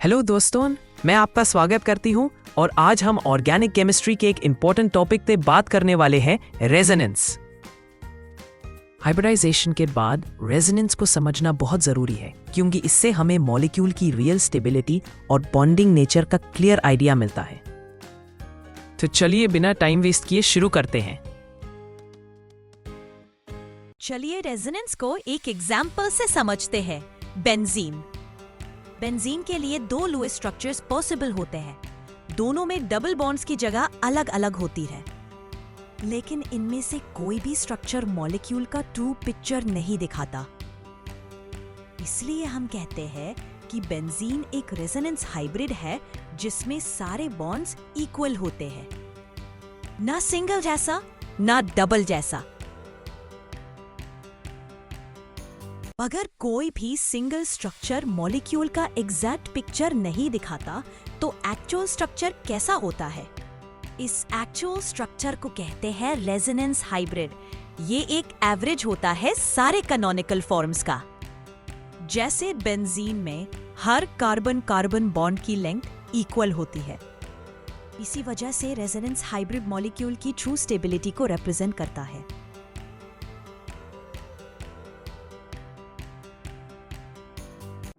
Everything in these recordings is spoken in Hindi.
हेलो दोस्तों, मैं आपका स्वागत करती हूँ और आज हम ऑर्गेनिक केमिस्ट्री के एक इम्पोर्टेंट टॉपिक पे बात करने वाले हैं, रेजोनेंस। हाइब्रिडाइजेशन के बाद रेजोनेंस को समझना बहुत ज़रूरी है क्योंकि इससे हमें मॉलिक्यूल की रियल स्टेबिलिटी और बॉन्डिंग नेचर का क्लियर आइडिया मिलता है। तो चलिए बिना टाइम वेस्ट किए शुरू करते हैं। चलिए रेजोनेंस को एक एग्जाम्पल से समझते हैं। बेंजीन। बेंजीन के लिए दो लुईस स्ट्रक्चर्स पॉसिबल होते हैं। दोनों में डबल बॉन्ड्स की जगह अलग अलग होती है, लेकिन इनमें से कोई भी स्ट्रक्चर मॉलिक्यूल का ट्रू पिक्चर नहीं दिखाता। इसलिए हम कहते हैं कि बेंजीन एक रेजोनेंस हाइब्रिड है जिसमें सारे बॉन्ड्स इक्वल होते हैं, ना सिंगल जैसा ना डबल जैसा। अगर कोई भी सिंगल स्ट्रक्चर मॉलिक्यूल का एग्जैक्ट पिक्चर नहीं दिखाता तो एक्चुअल स्ट्रक्चर कैसा होता है? इस एक्चुअल स्ट्रक्चर को कहते हैं रेजोनेंस हाइब्रिड। ये एक एवरेज होता है सारे कैनोनिकल फॉर्म्स का। जैसे बेंजीन में हर कार्बन कार्बन बॉन्ड की लेंथ इक्वल होती है। इसी वजह से रेजोनेंस हाइब्रिड मॉलिक्यूल की ट्रू स्टेबिलिटी को रिप्रेजेंट करता है।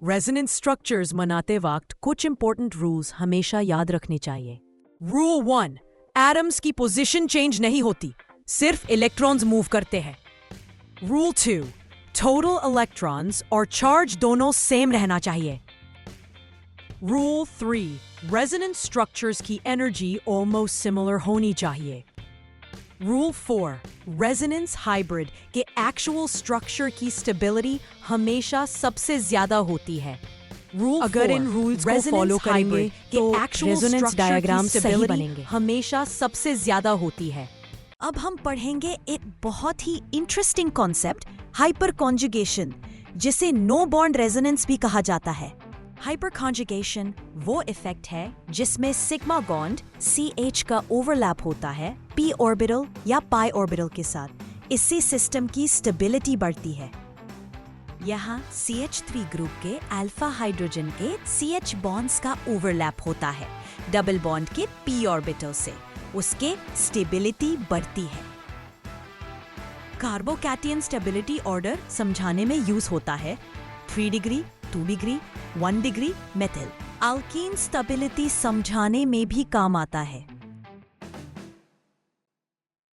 रेजोनेंस स्ट्रक्चर्स बनाते वक्त कुछ इंपॉर्टेंट रूल्स हमेशा याद रखने चाहिए। रूल 1, एटम्स की पोजीशन चेंज नहीं होती, सिर्फ इलेक्ट्रॉन्स मूव करते हैं। रूल 2, टोटल इलेक्ट्रॉन्स और चार्ज दोनों सेम रहना चाहिए। रूल 3, रेजोनेंस स्ट्रक्चर्स की एनर्जी ऑलमोस्ट सिमिलर होनी चाहिए। रूल 4, रेजोनेंस हाइब्रिड के एक्चुअल स्ट्रक्चर की स्टेबिलिटी हमेशा सबसे ज्यादा होती है। रूल अगर इन रूल्स को फॉलो करेंगे तो रेजोनेंस डायग्राम सही बनेंगे, हमेशा सबसे ज्यादा होती है। अब हम पढ़ेंगे एक बहुत ही इंटरेस्टिंग कॉन्सेप्ट, हाइपर कॉन्जुगेशन, जिसे नो बॉन्ड रेजोनेंस भी कहा जाता है। हाइपर कॉन्जुगेशन वो इफेक्ट है जिसमें सिग्मा बॉन्ड CH का ओवरलैप होता है p ऑर्बिटल या pi ऑर्बिटल के साथ। इससे सिस्टम की स्टेबिलिटी बढ़ती है। यहाँ CH3 ग्रुप के अल्फा हाइड्रोजन के CH बॉन्ड्स का ओवरलैप होता है डबल बॉन्ड के p ऑर्बिटल से। उसके स्टेबिलिटी बढ़ती है। कार्बोकैटायन स्टेबिलिटी ऑर्डर समझाने में यूज होता है। 3 degree, 2 degree, 1 degree methyl. Alkyne stability समझाने में भी काम आता है।